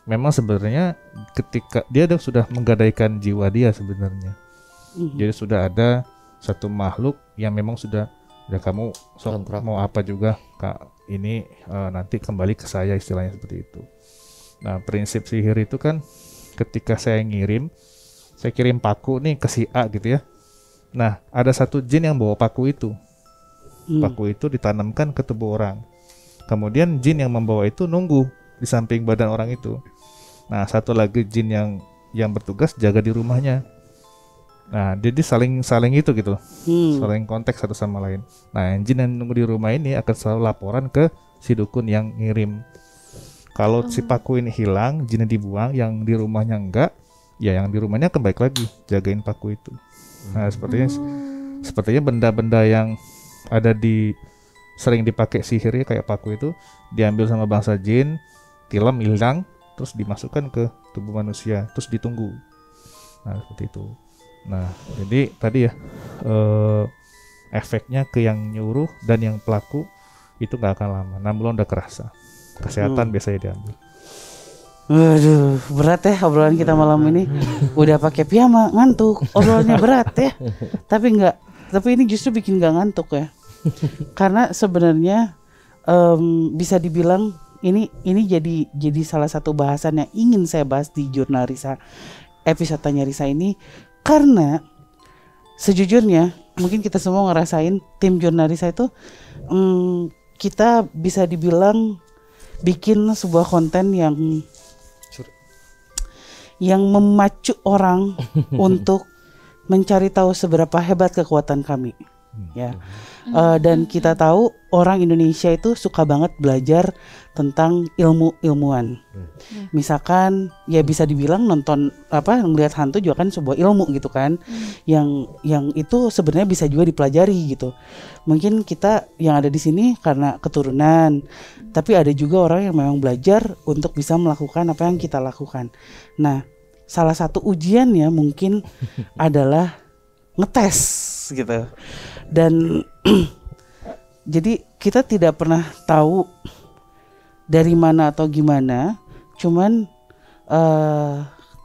memang sebenarnya ketika dia sudah menggadaikan jiwa dia sebenarnya. Jadi sudah ada satu makhluk yang memang sudah kamu mau apa juga Kak, ini nanti kembali ke saya, istilahnya seperti itu. Nah, prinsip sihir itu kan ketika saya kirim paku nih ke si A gitu ya. Nah, ada satu jin yang bawa paku itu. Paku itu ditanamkan ke tubuh orang. Kemudian jin yang membawa itu nunggu di samping badan orang itu. Nah, satu lagi jin yang bertugas jaga di rumahnya. Nah, jadi saling itu gitu. Saling kontak satu sama lain. Nah, jin yang nunggu di rumah ini akan selalu laporan ke si dukun yang ngirim. Kalau si paku ini hilang, jinnya dibuang, yang di rumahnya enggak, ya yang di rumahnya akan baik lagi jagain paku itu. Nah, sepertinya benda-benda yang ada sering dipakai sihirnya kayak paku itu diambil sama bangsa jin, tilam hilang, terus dimasukkan ke tubuh manusia, terus ditunggu. Nah, seperti itu. Nah, jadi tadi ya efeknya ke yang nyuruh dan yang pelaku itu nggak akan lama, 6 bulan udah kerasa. Kesehatan biasanya diambil. Waduh, berat ya obrolan kita malam ini. Udah pakai piyama ngantuk, obrolannya berat ya. Tapi ini justru bikin nggak ngantuk ya. Karena sebenarnya bisa dibilang ini jadi salah satu bahasan yang ingin saya bahas di Jurnal Risa, episode Tanya Risa ini, karena sejujurnya mungkin kita semua ngerasain tim Jurnal Risa itu kita bisa dibilang bikin sebuah konten yang memacu orang untuk mencari tahu seberapa hebat kekuatan kami, ya. Dan kita tahu orang Indonesia itu suka banget belajar tentang ilmuan. Misalkan ya bisa dibilang ngelihat hantu juga kan sebuah ilmu gitu kan, yang itu sebenarnya bisa juga dipelajari gitu. Mungkin kita yang ada di sini karena keturunan, tapi ada juga orang yang memang belajar untuk bisa melakukan apa yang kita lakukan. Nah, salah satu ujiannya mungkin adalah ngetes gitu. Dan jadi kita tidak pernah tahu dari mana atau gimana, cuman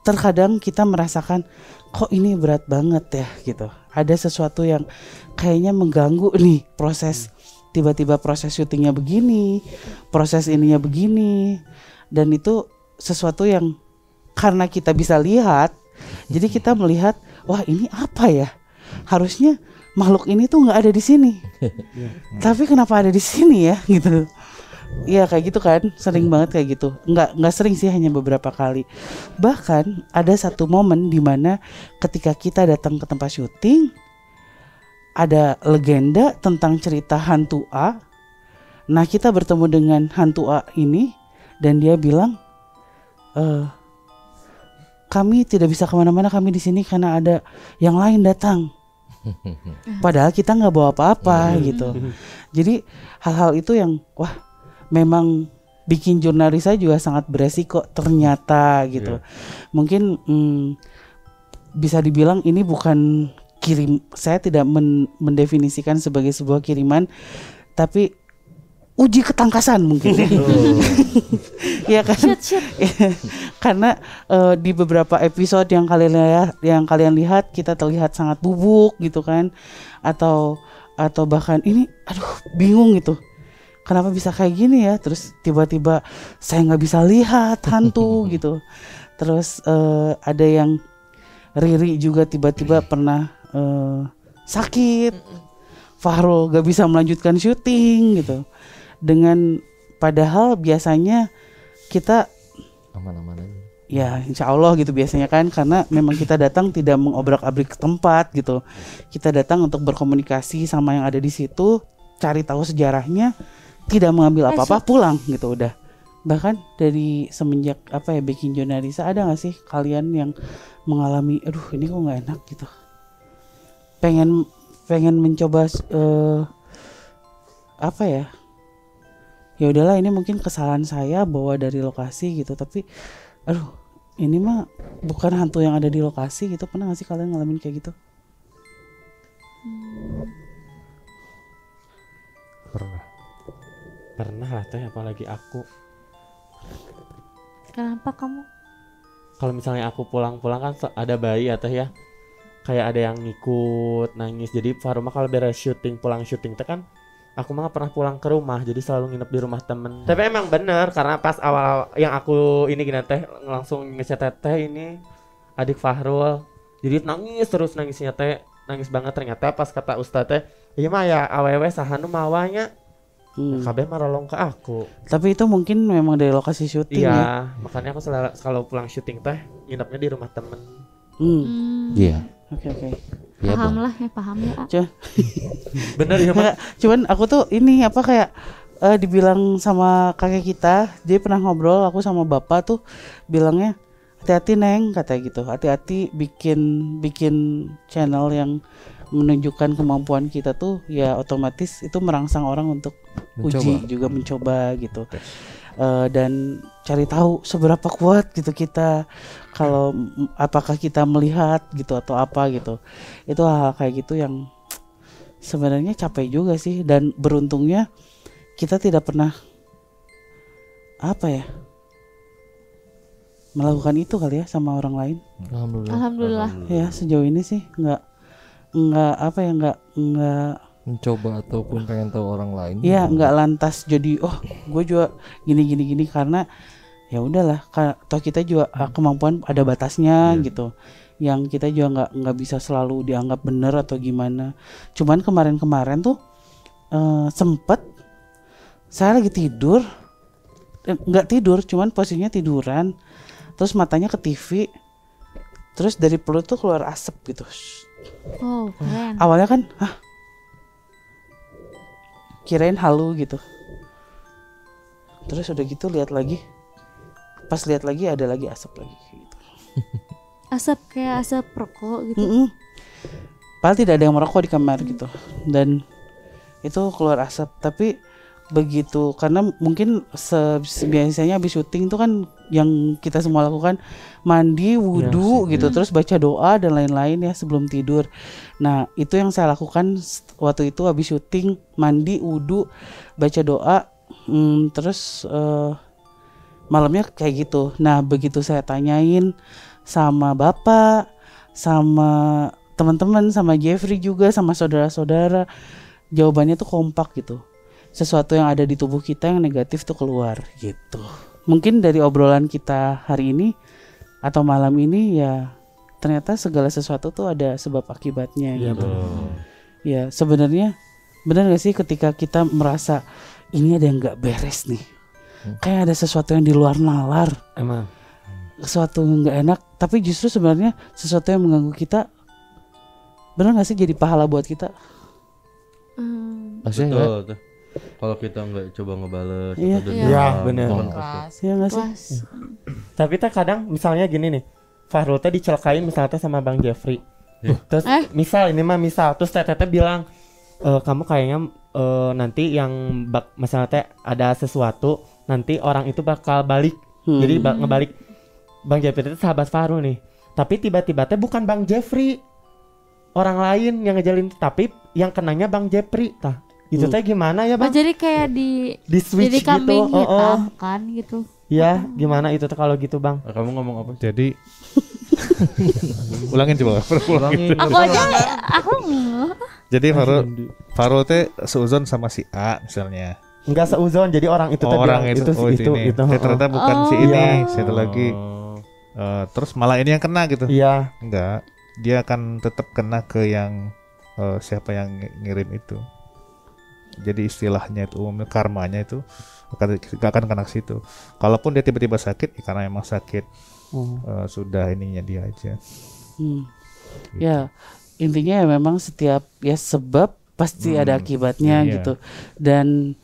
terkadang kita merasakan kok ini berat banget ya gitu. Ada sesuatu yang kayaknya mengganggu nih proses, tiba-tiba proses syutingnya begini, proses ininya begini, dan itu sesuatu yang karena kita bisa lihat, jadi kita melihat, wah ini apa ya? Harusnya makhluk ini tuh nggak ada di sini, tapi kenapa ada di sini ya gitu? Iya kayak gitu kan, sering banget kayak gitu. Nggak sering sih, hanya beberapa kali. Bahkan ada satu momen di mana ketika kita datang ke tempat syuting, ada legenda tentang cerita hantu A Nah kita bertemu dengan hantu A ini dan dia bilang, kami tidak bisa kemana-mana, kami di sini karena ada yang lain datang. Padahal kita nggak bawa apa-apa gitu. Jadi hal-hal itu yang wah memang bikin jurnalis saya juga sangat beresiko ternyata gitu. Mungkin bisa dibilang ini bukan kirim, saya tidak mendefinisikan sebagai sebuah kiriman, tapi uji ketangkasan mungkin. Ya kan? Karena di beberapa episode yang kalian lihat kita terlihat sangat bubuk gitu kan, atau bahkan ini aduh bingung gitu. Kenapa bisa kayak gini ya? Terus tiba-tiba saya nggak bisa lihat hantu gitu. Terus ada yang Riri juga tiba-tiba pernah sakit. Fahrul gak bisa melanjutkan syuting gitu. Dengan padahal biasanya kita aman-aman aja. Ya insya Allah gitu biasanya kan, karena memang kita datang tidak mengobrak-abrik tempat gitu. Kita datang untuk berkomunikasi sama yang ada di situ, cari tahu sejarahnya, tidak mengambil apa-apa, pulang gitu udah. Bahkan dari semenjak bikin Jurnalisa, ada gak sih kalian yang mengalami aduh ini kok gak enak gitu, pengen mencoba ya udahlah ini mungkin kesalahan saya bawa dari lokasi gitu, tapi aduh ini mah bukan hantu yang ada di lokasi gitu. Pernah gak sih kalian ngalamin kayak gitu? Pernah lah teh, apalagi aku. Kenapa kamu? Kalau misalnya aku pulang-pulang kan ada bayi ya teh ya, kayak ada yang ngikut nangis. Jadi Faruma kalau beres syuting, pulang syuting teh kan aku mah gak pernah pulang ke rumah, jadi selalu nginep di rumah temen. Tapi emang bener, karena pas awal yang aku ini gini teh langsung ngechat teh ini adik Fahrul, jadi nangis terus, nangisnya teh nangis banget. Ternyata pas kata Ustadz teh iya mah ya awewe sahanu mawanya kabeh marolong ke aku. Tapi itu mungkin memang dari lokasi syuting ya. Iya, makanya aku selalu kalau pulang syuting teh nginepnya di rumah temen. Iya. Oke. Paham lah ya, paham ya. Bener ya Pak. Cuman aku tuh ini kayak dibilang sama kakek kita, dia pernah ngobrol aku sama bapak tuh bilangnya hati-hati Neng, katanya gitu. Hati-hati bikin channel yang menunjukkan kemampuan kita tuh ya otomatis itu merangsang orang untuk uji juga, mencoba gitu. Dan cari tahu seberapa kuat gitu kita, kalau apakah kita melihat gitu atau apa gitu. Itu hal kayak gitu yang sebenarnya capek juga sih, dan beruntungnya kita tidak pernah melakukan itu kali ya sama orang lain. Alhamdulillah. Ya sejauh ini sih nggak mencoba ataupun pengen tahu orang lain. Iya, nggak lantas jadi gue juga gini karena ya udahlah, toh kita juga kemampuan ada batasnya gitu, yang kita juga nggak bisa selalu dianggap benar atau gimana. Cuman kemarin tuh sempet saya lagi tidur, nggak tidur, cuman posisinya tiduran, terus matanya ke TV, terus dari perut tuh keluar asap gitu. Oh keren. Awalnya kan kirain halu gitu, terus udah gitu lihat lagi, pas lihat lagi ada lagi asap lagi gitu. Asap kayak asap rokok gitu. Padahal tidak ada yang merokok di kamar gitu, dan itu keluar asap. Tapi begitu, karena mungkin biasanya habis syuting itu kan yang kita semua lakukan mandi, wudhu gitu, terus baca doa dan lain-lain ya sebelum tidur. Nah itu yang saya lakukan waktu itu habis syuting, mandi, wudhu, baca doa, terus malamnya kayak gitu. Nah begitu saya tanyain sama bapak, sama teman-teman, sama Jeffrey juga, sama saudara-saudara, jawabannya tuh kompak gitu. Sesuatu yang ada di tubuh kita yang negatif tuh keluar gitu. Mungkin dari obrolan kita hari ini atau malam ini ya, ternyata segala sesuatu tuh ada sebab akibatnya gitu. Ya sebenarnya benar gak sih ketika kita merasa ini ada yang gak beres nih, kayak ada sesuatu yang di luar nalar, Emang sesuatu yang gak enak, tapi justru sebenarnya sesuatu yang mengganggu kita, benar gak sih jadi pahala buat kita? Maksudnya kalau kita nggak coba ngebales Iya. atau Iya, dendam, bener. itu kan pasti. Iya nggak sih? Kelas. Tapi teh kadang misalnya gini nih, Fahrul teh dicelakain misalnya teh sama Bang Jeffrey. Terus misal terus teh bilang kamu kayaknya nanti yang misalnya teh ada sesuatu nanti orang itu bakal balik. Jadi ngebalik Bang Jeffrey itu sahabat Fahrul nih. Tapi tiba-tiba teh bukan Bang Jeffrey. Orang lain yang ngejalin tapi yang kenanya Bang Jeffrey tah. Itu teh gimana ya, Oh, Bang? jadi kayak di Switch jadi gitu. kambing hitam kan gitu. Ya, gimana itu teh kalau gitu, Bang? Kamu ngomong apa? Jadi ulangin coba. Ulangin. Aku aja aku nggak. Jadi Farul teh seuzon sama si A misalnya. Enggak seuzon, jadi orang itu teh Orang bilang itu ini. Saya ternyata bukan si ini. Iya. Satu lagi. Terus malah ini yang kena gitu. Iya. Enggak. Dia akan tetap kena ke yang siapa yang ngirim itu. Jadi istilahnya itu umumnya karmanya itu gak akan kena ke situ. Kalaupun dia tiba-tiba sakit, ya karena emang sakit. Sudah ininya dia aja. Gitu. Ya intinya ya memang setiap ya sebab pasti ada akibatnya gitu. Dan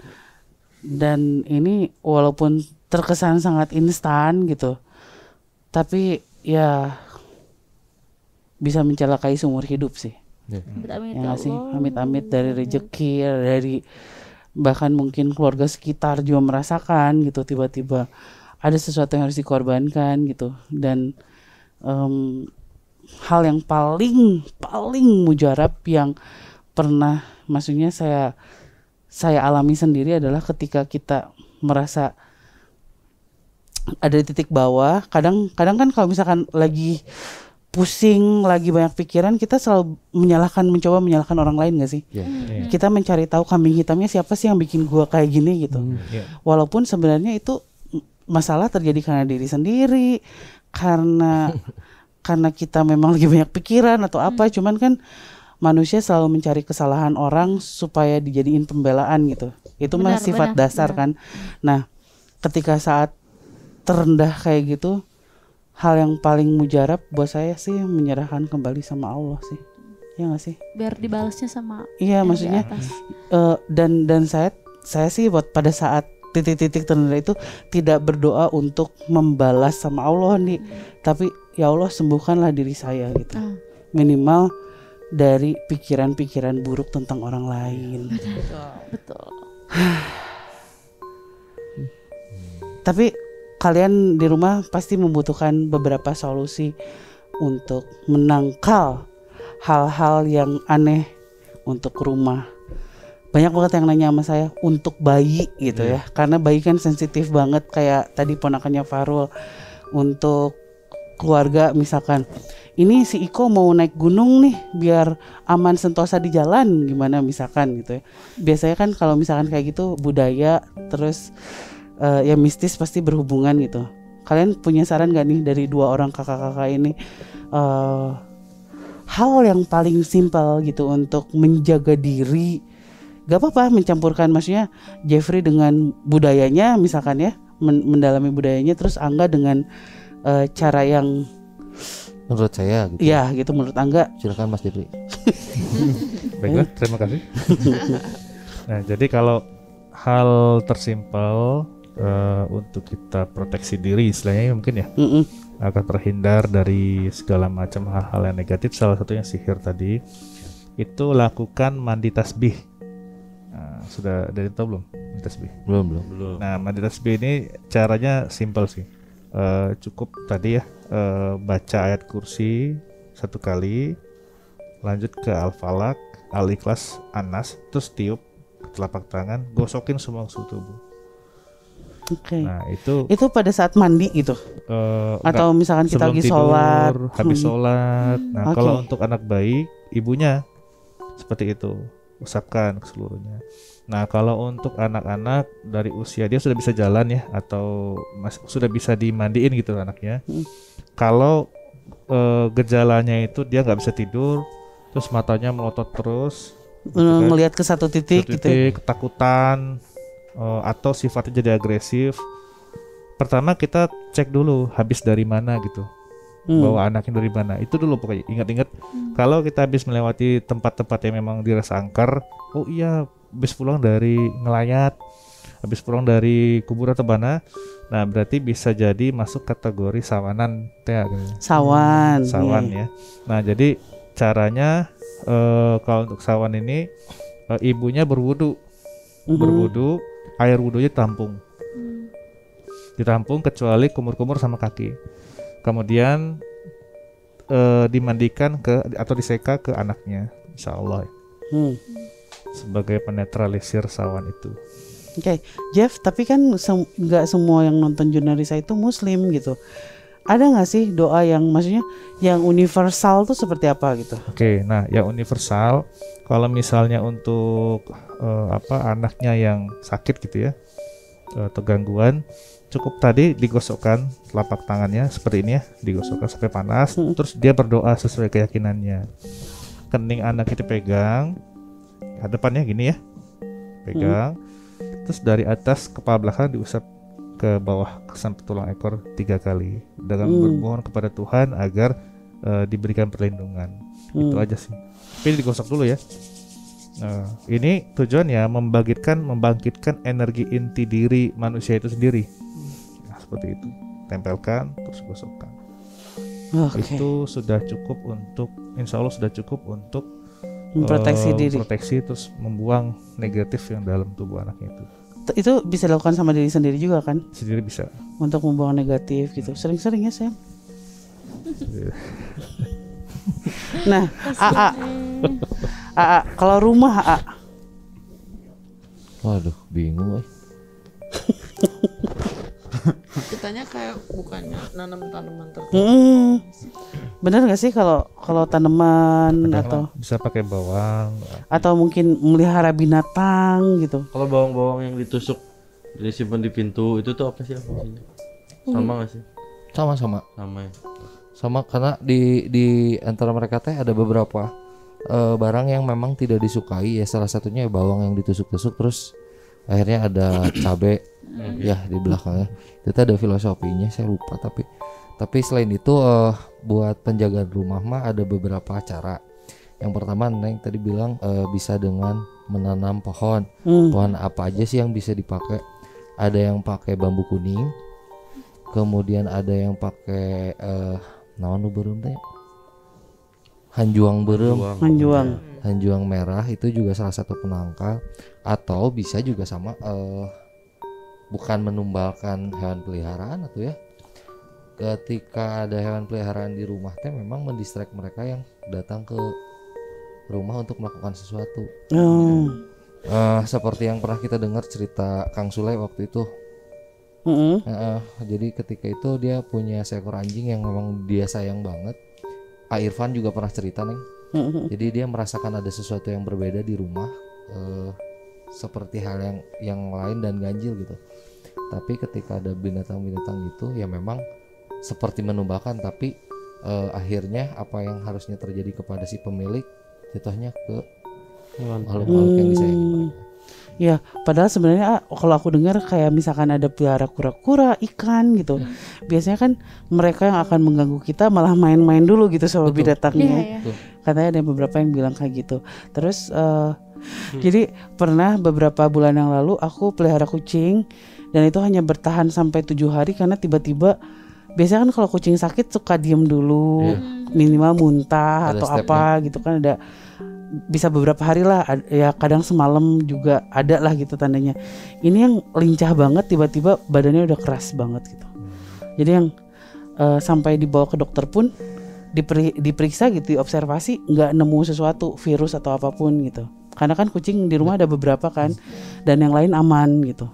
ini walaupun terkesan sangat instan gitu, tapi ya bisa mencelakai seumur hidup sih. Amit-amit Ya nggak sih, Allah. amit-amit dari rezeki, dari bahkan mungkin keluarga sekitar juga merasakan gitu, tiba-tiba ada sesuatu yang harus dikorbankan gitu. Dan hal yang paling mujarab yang pernah, maksudnya saya alami sendiri adalah ketika kita merasa ada di titik bawah. Kadang kan kalau misalkan lagi pusing, lagi banyak pikiran, kita selalu mencoba menyalahkan orang lain gak sih? Kita mencari tahu kambing hitamnya siapa sih yang bikin gua kayak gini gitu. Walaupun sebenarnya itu masalah terjadi karena diri sendiri, karena kita memang lagi banyak pikiran atau apa. Cuman kan manusia selalu mencari kesalahan orang supaya dijadiin pembelaan gitu. Itu mah sifat dasar kan. Nah, ketika saat terendah kayak gitu, hal yang paling mujarab buat saya sih menyerahkan kembali sama Allah sih. Ya nggak sih? Biar dibalasnya sama Iya, yang di maksudnya atas. dan saya sih buat pada saat titik-titik terendah itu tidak berdoa untuk membalas sama Allah nih, tapi ya Allah sembuhkanlah diri saya gitu. Minimal dari pikiran-pikiran buruk tentang orang lain. Betul. Tapi kalian di rumah pasti membutuhkan beberapa solusi untuk menangkal hal-hal yang aneh untuk rumah. Banyak banget yang nanya sama saya untuk bayi gitu ya. Karena bayi kan sensitif banget, kayak tadi ponakannya Fahrul. Untuk keluarga misalkan, ini si Iko mau naik gunung nih biar aman sentosa di jalan, gimana misalkan gitu ya. Biasanya kan kalau misalkan kayak gitu budaya terus ya mistis pasti berhubungan gitu. Kalian punya saran gak nih dari dua orang kakak-kakak ini, hal yang paling simpel gitu untuk menjaga diri? Gak apa-apa mencampurkan, maksudnya Jeffrey dengan budayanya misalkan ya, mendalami budayanya, terus Angga dengan cara yang menurut saya gitu. Iya gitu menurut Angga. Silakan Mas Jeffrey. Baiklah, terima kasih. Nah, jadi kalau hal tersimpel untuk kita proteksi diri istilahnya mungkin ya, agar terhindar dari segala macam hal-hal yang negatif, salah satunya sihir tadi, itu lakukan mandi tasbih. Nah, sudah dari tahu belum mandi tasbih? Belum. Nah, mandi tasbih ini caranya simpel sih. Cukup tadi ya, baca ayat kursi 1 kali, lanjut ke Al-Falaq, Al-Ikhlas, An-Nas, terus tiup ke telapak tangan, gosokin semua seluruh tubuh. Oke. Nah, itu pada saat mandi gitu. Atau misalkan kita sebelum lagi tidur, sholat, habis sholat. Nah, Oke. kalau untuk anak bayi, ibunya seperti itu, usapkan ke seluruhnya. Nah, kalau untuk anak-anak dari usia dia sudah bisa jalan ya, atau sudah bisa dimandiin gitu anaknya. Kalau gejalanya itu dia nggak bisa tidur, terus matanya melotot terus, ngelihat ke satu titik gitu. ketakutan, atau sifatnya jadi agresif. Pertama kita cek dulu habis dari mana gitu. Bawa anaknya dari mana, itu dulu pokoknya. Ingat-ingat kalau kita habis melewati tempat-tempat yang memang dirasa angker, oh iya habis pulang dari ngelayat, habis pulang dari kubur atau mana, nah berarti bisa jadi masuk kategori sawanan teh. Sawan. Sawan iya. ya. Nah jadi caranya kalau untuk sawan ini ibunya berwudu, air wudunya ditampung kecuali kumur-kumur sama kaki. Kemudian dimandikan atau diseka ke anaknya, insya Allah sebagai penetralisir sawan itu. Oke, Jeff, tapi kan nggak semua yang nonton Jurnalisa itu Muslim gitu. Ada nggak sih doa yang maksudnya yang universal tuh seperti apa gitu? Oke, nah yang universal kalau misalnya untuk anaknya yang sakit gitu ya atau gangguan, cukup tadi digosokkan telapak tangannya seperti ini ya, digosokkan sampai panas, terus dia berdoa sesuai keyakinannya. Kening anak itu pegang, hadapannya gini ya, pegang, terus dari atas kepala belakang diusap ke bawah sampai tulang ekor 3 kali dengan bermohon kepada Tuhan agar diberikan perlindungan. Itu aja sih. Tapi digosok dulu ya. Ini tujuannya membangkitkan energi inti diri manusia itu sendiri. Nah, seperti itu. Tempelkan terus gosokkan. Itu sudah cukup untuk, insya Allah sudah cukup untuk memproteksi diri. Proteksi terus membuang negatif yang dalam tubuh anaknya itu. Itu bisa dilakukan sama diri sendiri juga kan? Sendiri bisa. Untuk membuang negatif gitu. Sering-sering ya Sam. Nah, kalau rumah Waduh, bingung. Kitanya kayak bukannya nanam tanaman tertentu. Bener nggak sih kalau tanaman atau bisa pakai bawang atau mungkin melihara binatang gitu? Kalau bawang-bawang yang ditusuk disimpan di pintu itu tuh apa sih fungsinya? Sama nggak sih? Sama ya. Sama karena di antara mereka teh ada beberapa barang yang memang tidak disukai ya, salah satunya bawang yang ditusuk-tusuk terus akhirnya ada cabe ya di belakangnya. Itu ada filosofinya, saya lupa, tapi selain itu buat penjagaan rumah mah ada beberapa cara. Yang pertama Neng tadi bilang bisa dengan menanam pohon. Pohon apa aja sih yang bisa dipakai? Ada yang pakai bambu kuning, kemudian ada yang pakai naon nu beureum teh? Hanjuang beureum. Hanjuang merah itu juga salah satu penangkal. Atau bisa juga sama bukan menumbalkan hewan peliharaan atau ya. Ketika ada hewan peliharaan di rumah teh memang mendistract mereka yang datang ke rumah untuk melakukan sesuatu. Seperti yang pernah kita dengar cerita Kang Sule waktu itu. Jadi ketika itu dia punya seekor anjing yang memang dia sayang banget. Pak Irfan juga pernah cerita Neng. Jadi dia merasakan ada sesuatu yang berbeda di rumah, seperti hal yang lain dan ganjil gitu. Tapi ketika ada binatang-binatang gitu ya memang seperti menumbalkan, tapi akhirnya apa yang harusnya terjadi kepada si pemilik jatuhnya ke makhluk-makhluk yang disayangi. Ya, padahal sebenarnya kalau aku dengar kayak misalkan ada pelihara kura-kura, ikan gitu. Biasanya kan mereka yang akan mengganggu kita malah main-main dulu gitu sama binatangnya. Katanya ada beberapa yang bilang kayak gitu. Terus jadi pernah beberapa bulan yang lalu aku pelihara kucing dan itu hanya bertahan sampai 7 hari karena tiba-tiba biasanya kan kalau kucing sakit suka diem dulu, minimal muntah ada atau stepnya. apa gitu kan, ada bisa beberapa hari lah ya, kadang semalam juga ada lah gitu tandanya. Ini yang lincah banget tiba-tiba badannya udah keras banget gitu. Jadi yang sampai dibawa ke dokter pun diperiksa gitu, observasi nggak nemu sesuatu virus atau apapun gitu. Karena kan kucing di rumah ada beberapa kan dan yang lain aman gitu.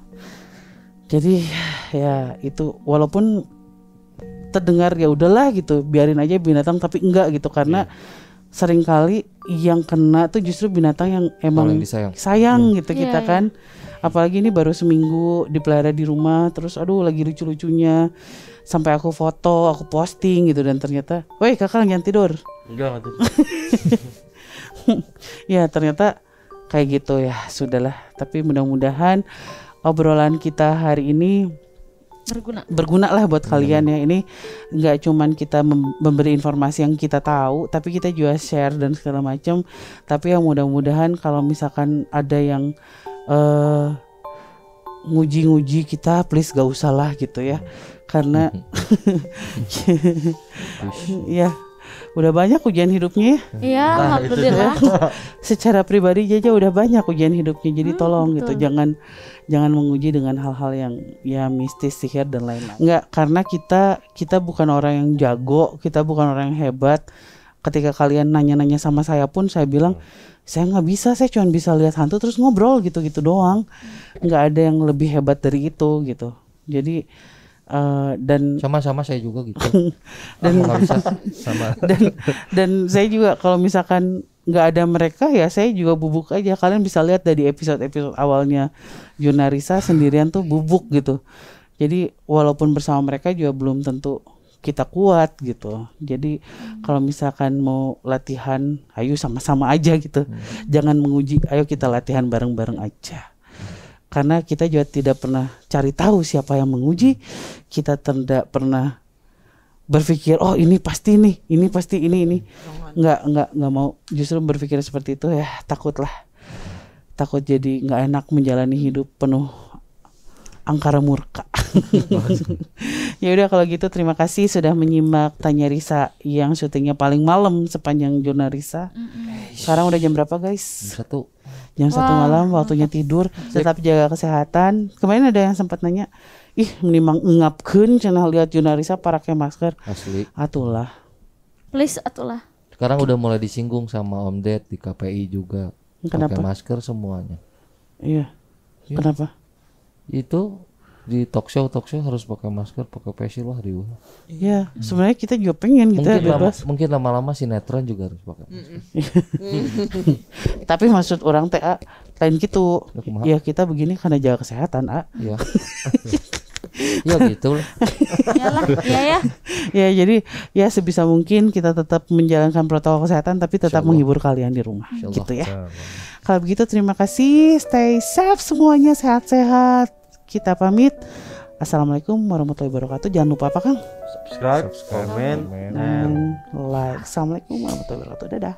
Jadi ya itu walaupun terdengar ya udahlah gitu, biarin aja binatang, tapi enggak gitu karena seringkali yang kena tuh justru binatang yang emang sayang gitu kita kan. Apalagi ini baru seminggu dipelihara di rumah, terus aduh lagi lucu-lucunya, sampai aku foto, aku posting gitu, dan ternyata, woi kakak jangan tidur. Enggak tidur. Ya ternyata kayak gitu ya, sudahlah. Tapi mudah-mudahan obrolan kita hari ini berguna lah buat kalian ya. Ini nggak cuman kita memberi informasi yang kita tahu, tapi kita juga share dan segala macam. Tapi yang mudah-mudahan kalau misalkan ada yang nguji-nguji kita, please gak usah lah gitu ya, karena ya udah banyak ujian hidupnya ya. Iya, alhamdulillah. Secara pribadi aja udah banyak ujian hidupnya, jadi tolong gitu, jangan menguji dengan hal-hal yang ya mistis, sihir dan lain-lain. Enggak, karena kita bukan orang yang jago, kita bukan orang yang hebat. Ketika kalian nanya-nanya sama saya pun saya bilang saya nggak bisa, saya cuma bisa lihat hantu terus ngobrol gitu-gitu doang. Nggak ada yang lebih hebat dari itu gitu. Jadi dan sama saya juga gitu. dan nggak bisa sama. dan saya juga kalau misalkan nggak ada mereka ya saya juga bubuk aja. Kalian bisa lihat dari episode awalnya Junarisa sendirian tuh bubuk gitu. Jadi walaupun bersama mereka juga belum tentu kita kuat gitu. Jadi kalau misalkan mau latihan, ayo sama-sama aja gitu. Jangan menguji, ayo kita latihan bareng-bareng aja. Karena kita juga tidak pernah cari tahu siapa yang menguji. Kita tidak pernah berpikir oh ini pasti nih, ini pasti ini. Nggak mau justru berpikir seperti itu ya, takut jadi nggak enak menjalani hidup penuh angkara murka. Ya udah kalau gitu terima kasih sudah menyimak Tanya Risa yang syutingnya paling malam sepanjang Junarisa. Sekarang udah jam berapa guys? Jam 1 malam, waktunya tidur. Tetap jaga kesehatan. Kemarin ada yang sempat nanya, ih menimang ngapkeun cenah lihat Junarisa pakai masker. Asli. Atulah. Please atulah. Sekarang udah mulai disinggung sama Om Ded di KPI juga. Kenapa? Pakai masker semuanya. Iya. Kenapa? Itu di talk show harus pakai masker, pakai face shield lah riuh. Ya, sebenarnya kita juga pengen gitu ya bebas. Mungkin lama-lama sinetron juga harus pakai. Tapi maksud orang TA lain gitu. Ya kita begini karena jaga kesehatan, Iya. Ya gitu lah. Iyalah, ya. Ya jadi ya sebisa mungkin kita tetap menjalankan protokol kesehatan tapi tetap menghibur kalian di rumah gitu ya. Kalau begitu terima kasih, stay safe semuanya, sehat-sehat. Kita pamit. Assalamualaikum warahmatullahi wabarakatuh. Jangan lupa apa Kang? Subscribe, comment, dan like. Assalamualaikum warahmatullahi wabarakatuh. Dadah.